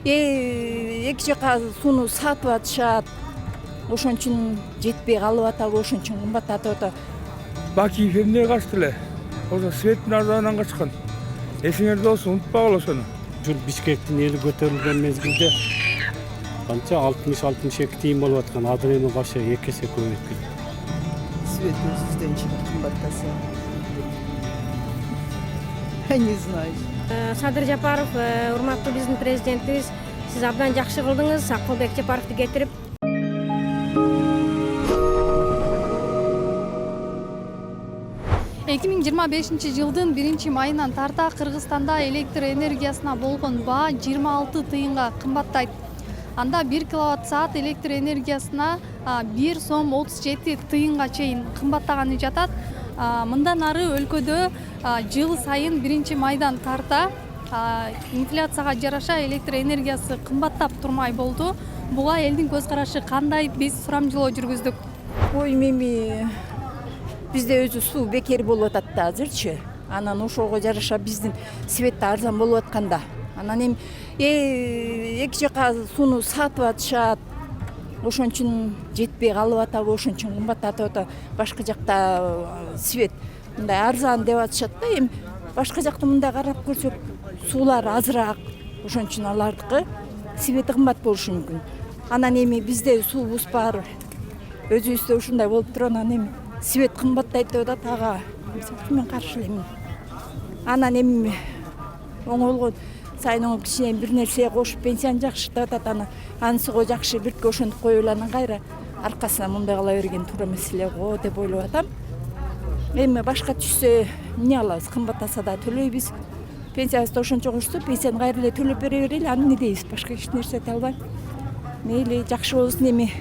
эки жака сууну сатып атышат. Ошон үчүн жетпей калып атабы, ошон үчүн кымбаттатып атат. Баки эмнеге качты эле? Ошо светтин арзанынан качкан. Эсиңерде болсо унутпагыла ошону. Жыл Бишкектин эли көтөрүлгөн мезгилде канча 60-62 тыйын болуп аткан. Азыр эми башы 2 эсе көбөйүп кетти. Свет өзүбүздөн чыгып кымбаттаса. Не знаю. Садыр Жапаров, урматтуу биздин президентибиз, сиз абдан жакшы кылдыңыз, Акылбек Жапаровду кетирип. 2025 жылдын 1-майынан тарта Кыргызстанда электр энергиясына болгон баа 26 тыйынга кымбаттайт. Анда 1 киловатт-саат электр энергиясына 1 сом 37 тыйынга чейин кымбаттаганы жатат. Мындан ары өлкөдө жыл сайын 1-майдан тарта инфляцияга жараша электр энергиясы кымбаттап турмай болду. Буга элдин көз карашы кандай? Биз сурамжылоо жүргүздүк. Ой, эми бизде өзү суу бекер болуп атат да азырчы. Анан ошого жараша биздин свет арзан болуп атканда. Анан эми эки жака сууну сатып атышат. Ошон үчүн жетпей калып атабы, ошон үчүн кымбаттатып атат. Башка жакта свет мындай арзан деп атышат да. Эми башка жакта мындай карап көрсөк суулар азыраак. Ошон үчүн алардыкы свети кымбат болушу мүмкүн. Анан эми бизде суубуз бар. Өзүбүздө ушундай болуп туруп анан эми свет кымбаттайт деп атат. Ага мен каршы элемин. Анан эми оңолгон сайын оңоп кичине бир нерсе кошуп пенсияны жакшыртып атат. Анысыго жакшы бирке ошентип коюп эле анан кайра аркасынан мындай кыла берген туура маселе го деп ойлоп атам. Эми башка түшсө эмне кылабыз? Кымбаттаса да төлөйбүз. Пенсиябызды ошончо кошсо пенсияны кайра эле төлөп бере берели. Аны эмне дейбиз? Башка эч нерсе айта албайм. Мейли жакшы болсун. Эми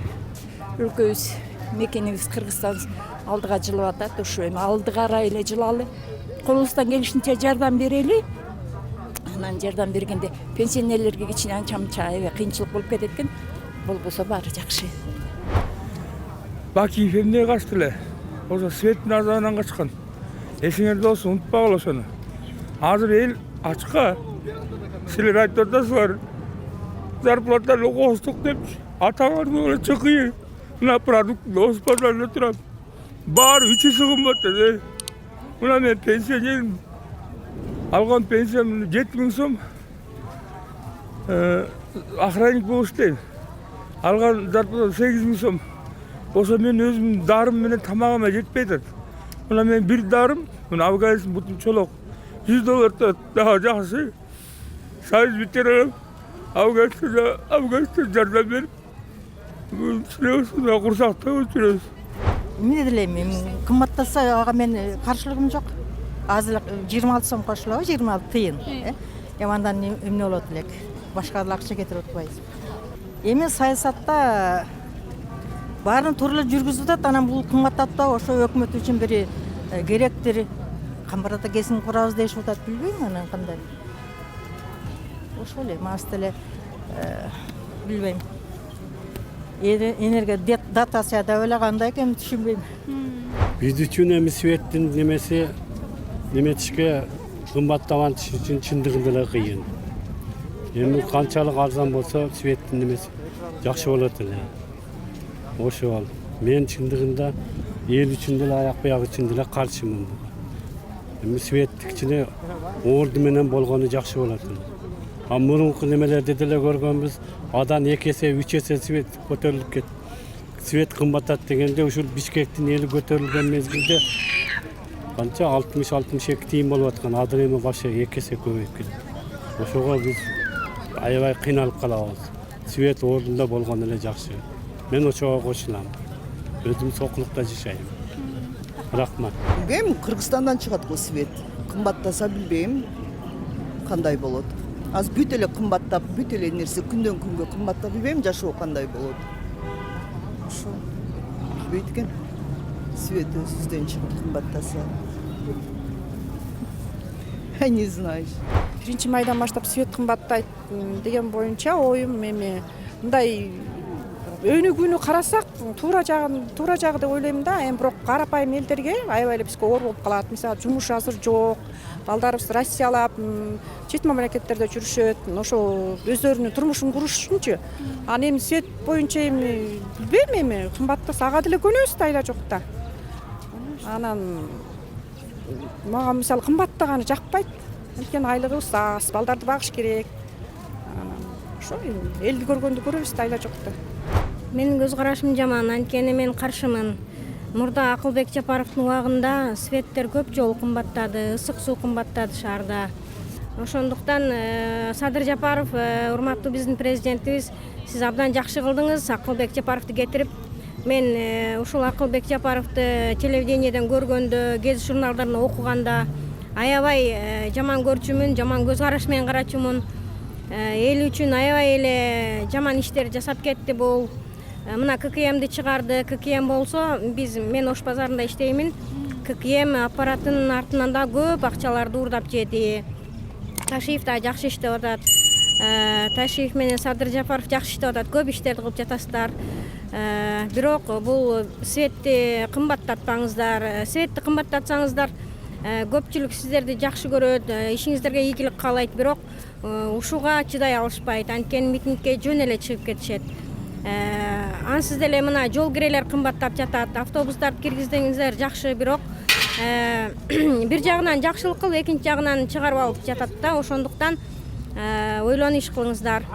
өлкөбүз, мекенибиз Кыргызстан алдыга жылып атат. Ушу эми алдыга карай эле жылалы. Колубуздан келишинче жардам берели. Анан жардам бергенде пенсионерлерге кичине анча-мынча кыйынчылык болуп кетет экен. Болбосо баары жакшы. Баки эмнеге качты эле? Ошо светтин арзанынан качкан. Эсиңерде болсо унутпагыла ошону. Азыр эл ачка. Силер айтып атасыздар. Зарплатаны костук деп атаңарды эле чыкый. Мына продукт госпиталда турат. Баары 3 эсе кымбаттады. Мына мен пенсионерим. Алган пенсиям 7000 сом. Охранник болуп иштейм. Алган зарплата 8000 сом. Ошо мен өзүмдүн дарым менен тамагыма жетпей атат. Мына мен бир дарым, мына Афганистан бутун чолок $100 турат. Дагы жакшы. Союз ветераны Афганистан жардам берип, курсакта өчүрөбүз. Эмне делем, эми кымбаттаса ага мен каршылыгым жок. Азыр 26 сом кошулабы, 26 тыйын. Эми андан эмне болот элек? Башка акча кетирип атпайбыз. Эми саясатта баарын туура эле жүргүзүп атат. Анан бул кымбаттатпак ошо өкмөт үчүн бир керектир. Камбарата кесин курабыз дешип атат, билбейм анан кандай. Ошол эле мас деле билбейм. Энергия датасы да эле кандай экен түшүнбөйм. Биз үчүн эми светтин немеси неметишке кымбаттаган үчүн чындыгында эле кыйын. Эми канчалык арзан болсо светтин немеси жакшы болот эле. Ошол. Мен чындыгында эл үчүн деле аяк бияк үчүн деле каршымын буга. Эми свет кичине орду менен болгону жакшы болот эле. Мурунку немелерде деле көргөнбүз, адан 2 эсе, 3 эсе свет көтөрүлүп кетти. Свет кымбаттат дегенде ушул Бишкектин эли көтөрүлгөн мезгилде канча 60-62 тыйын болуп аткан. Азыр эми башы 2 эсе көбөйүп кетти. Ошого биз аябай кыйналып калабыз. Свет ордунда болгону эле жакшы. Мен ошого кошулам. Өзүм Сокулукта жашайм. Рахмат. Билбейм, Кыргызстандан чыгат го свет. Кымбаттаса билбейм кандай болот. Аз бүт эле кымбаттап, бүт эле нерсе күндөн күнгө кымбаттап, билбейм жашоо кандай болот. Ошо билбейт экен. Свет өзүбүздөн чыгып кымбаттаса. Не знаю. 1-майдан баштап свет кымбаттайт деген боюнча оюм эми мындай өнүгүүнү карасак туура жагы деп ойлойм да. Эми бирок карапайым элдерге аябай эле бизге оор болуп калат. Мисалы жумуш азыр жок, балдарыбыз Россиялап, чет мамлекеттерде жүрүшөт. Ошо өздөрүнүн турмушун куруш үчүнчү. Аны эми свет боюнча эми билбейм, эми кымбаттаса ага деле көнөбүз да, айла жок да. Анан мага мисалы кымбаттаганы жакпайт. Анткени айлыгыбыз аз, балдарды багыш керек. Ошо элди көргөндү көрөбүз да, айла жок да. Менин көз карашым жаман, анткени мен каршымын. Мурда Акылбек Жапаровдун убагында светтер көп жолу кымбаттады, ысык суу кымбаттады шаарда. Ошондуктан Садыр Жапаров, урматтуу биздин президентибиз, сиз абдан жакшы кылдыңыз Акылбек Жапаровду кетирип. Мен ушул Акылбек Жапаровду телевидениеден көргөндө, гезит журналдарынан окуганда аябай жаман көрчүмүн, жаман көз караш менен карачумун. Эл үчүн аябай эле жаман иштер жасап кетти бул. Мына ККМди чыгарды. ККМ болсо, мен Ош базарында иштеймин. ККМ аппаратынын артынан да көп акчаларды уурдап жеди. Ташиев да жакшы иштеп атат. Ташиев менен Садыр Жапаров жакшы иштеп атат. Көп иштерди кылып жатасыздар. Бирок бул светти кымбаттатпаңыздар. Светти кымбаттатсаңыздар, көпчүлүк сиздерди жакшы көрөт, ишиңиздерге ийгилик каалайт, бирок ушуга чыдай алышпайт. Анткени митингге жөн эле чыгып кетишет. Ансыз деле мына жол кирелер кымбаттап жатат. Автобустарды киргиздиңиздер жакшы, бирок бир жагынан жакшылык кылып, экинчи жагынан чыгарып алып жатат да. Ошондуктан ойлонуп иш кылыңыздар.